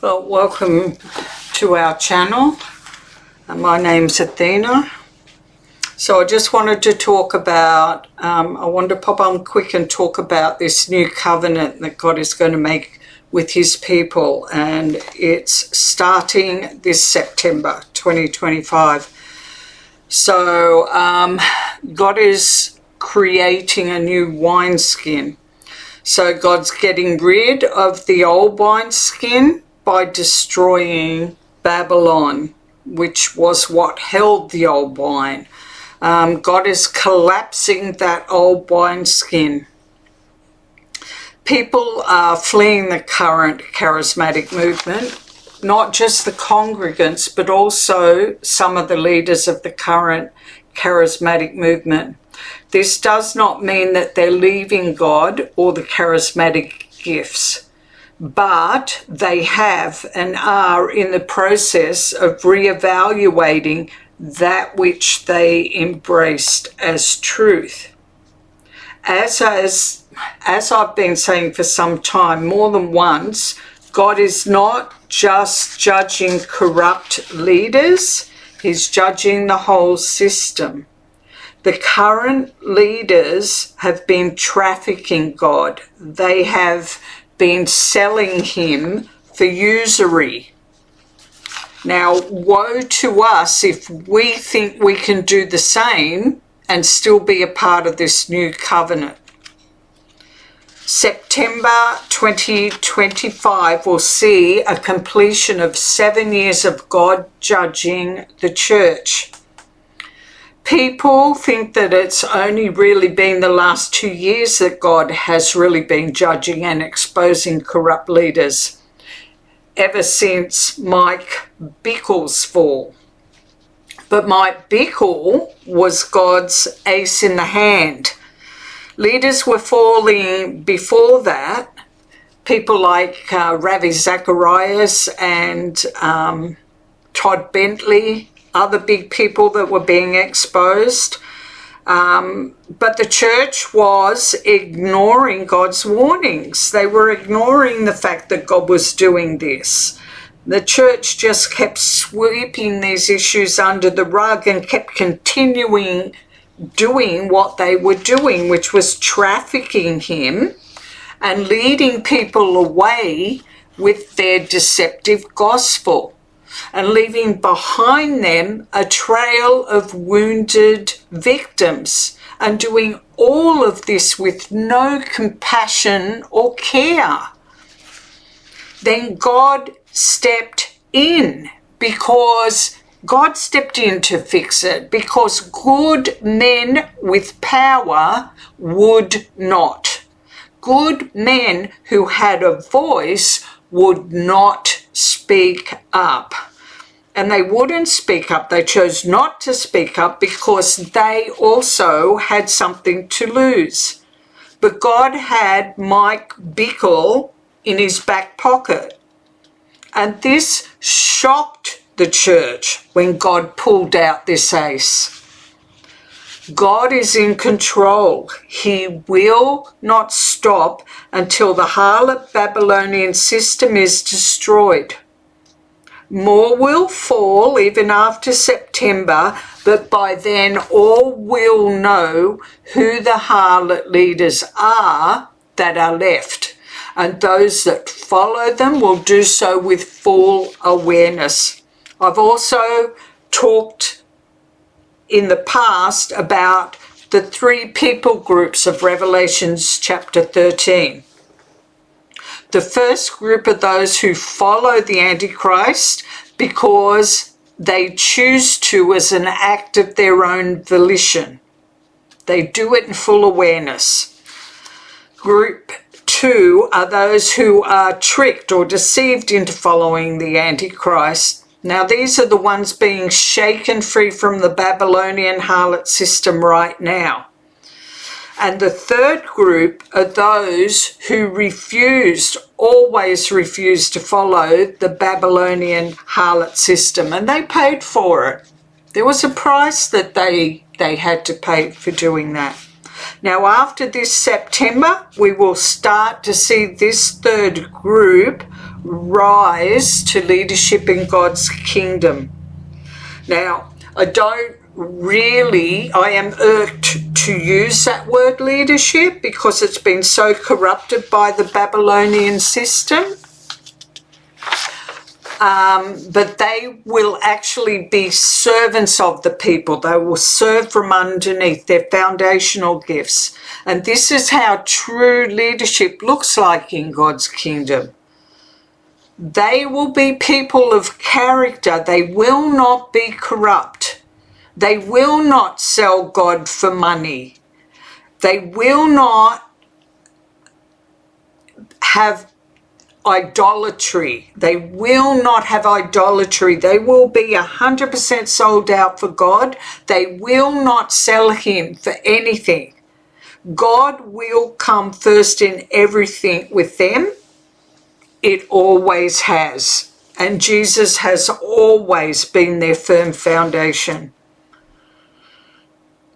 Well, welcome to our channel. My name's Athena. So I just wanted to talk about, I wanted to pop on quick and talk about this new covenant that God is going to make with his people, and it's starting this September 2025. So God is creating a new wineskin. So God's getting rid of the old wineskin by destroying Babylon, which was what held the old wine. God is collapsing that old wineskin. People are fleeing the current charismatic movement, not just the congregants, but also some of the leaders of the current charismatic movement. This does not mean that they're leaving God or the charismatic gifts, but they have and are in the process of reevaluating that which they embraced as truth. As I've been saying for some time, more than once, God is not just judging corrupt leaders, he's judging the whole system. The current leaders have been trafficking God. They have been selling him for usury. Now, woe to us if we think we can do the same and still be a part of this new covenant. September 2025 will see a completion of 7 years of God judging the church. People think that it's only really been the last 2 years that God has really been judging and exposing corrupt leaders, ever since Mike Bickle's fall. But Mike Bickle was God's ace in the hand. Leaders were falling before that. People like Ravi Zacharias and Todd Bentley, other big people that were being exposed. But the church was ignoring God's warnings. They were ignoring the fact that God was doing this. The church just kept sweeping these issues under the rug and kept continuing doing what they were doing, which was trafficking him and leading people away with their deceptive gospel, and leaving behind them a trail of wounded victims, and doing all of this with no compassion or care. Then God stepped in to fix it, because good men with power would not. Good men who had a voice would not speak up. And they wouldn't speak up. They chose not to speak up because they also had something to lose. But God had Mike Bickle in his back pocket. And this shocked the church when God pulled out this ace. God is in control. He will not stop until the harlot Babylonian system is destroyed. More will fall even after September, but by then all will know who the harlot leaders are that are left, and those that follow them will do so with full awareness. I've also talked in the past about the 3 people groups of Revelations chapter 13. The first group are those who follow the Antichrist because they choose to as an act of their own volition. They do it in full awareness. Group 2 are those who are tricked or deceived into following the Antichrist. Now, these are the ones being shaken free from the Babylonian harlot system right now. And the third group are those who always refused to follow the Babylonian harlot system, and they paid for it. There was a price that they had to pay for doing that. Now, after this September, we will start to see this third group rise to leadership in God's kingdom. Now, I am irked to use that word leadership because it's been so corrupted by the Babylonian system. But they will actually be servants of the people. They will serve from underneath their foundational gifts. And this is how true leadership looks like in God's kingdom. They will be people of character. They will not be corrupt. They will not sell God for money. They will not have idolatry. They will not have idolatry. They will be 100% sold out for God. They will not sell him for anything. God will come first in everything with them. It always has. And Jesus has always been their firm foundation.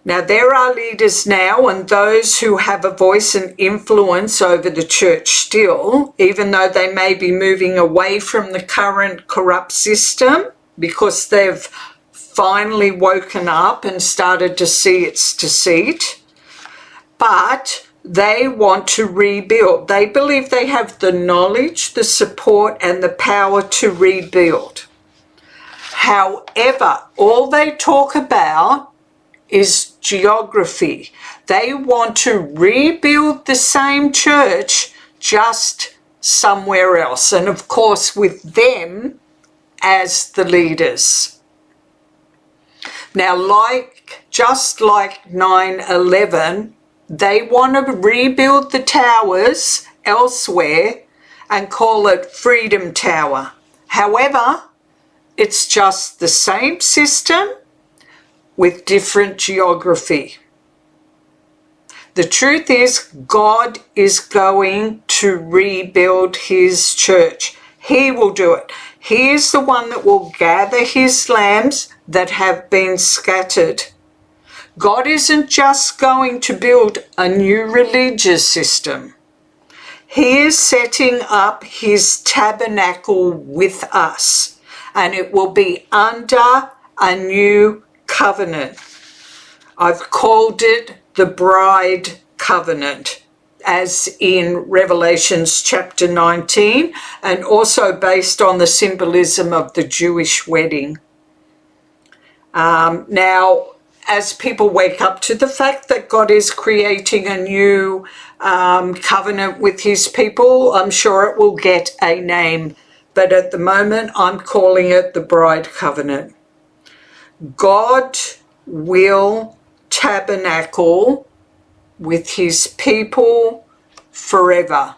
Now, there are leaders now and those who have a voice and influence over the church still, even though they may be moving away from the current corrupt system because they've finally woken up and started to see its deceit. But they want to rebuild. They believe they have the knowledge, the support, and the power to rebuild. However, all they talk about is geography. They want to rebuild the same church, just somewhere else. And of course, with them as the leaders. Now, just like 9/11, they want to rebuild the towers elsewhere and call it Freedom Tower. However, it's just the same system with different geography. The truth is, God is going to rebuild his church. He will do it. He is the one that will gather his lambs that have been scattered. God isn't just going to build a new religious system. He is setting up his tabernacle with us, and it will be under a new covenant. I've called it the bride covenant, as in Revelations chapter 19, and also based on the symbolism of the Jewish wedding. Now, as people wake up to the fact that God is creating a new covenant with his people, I'm sure it will get a name. But at the moment, I'm calling it the bride covenant. God will tabernacle with his people forever.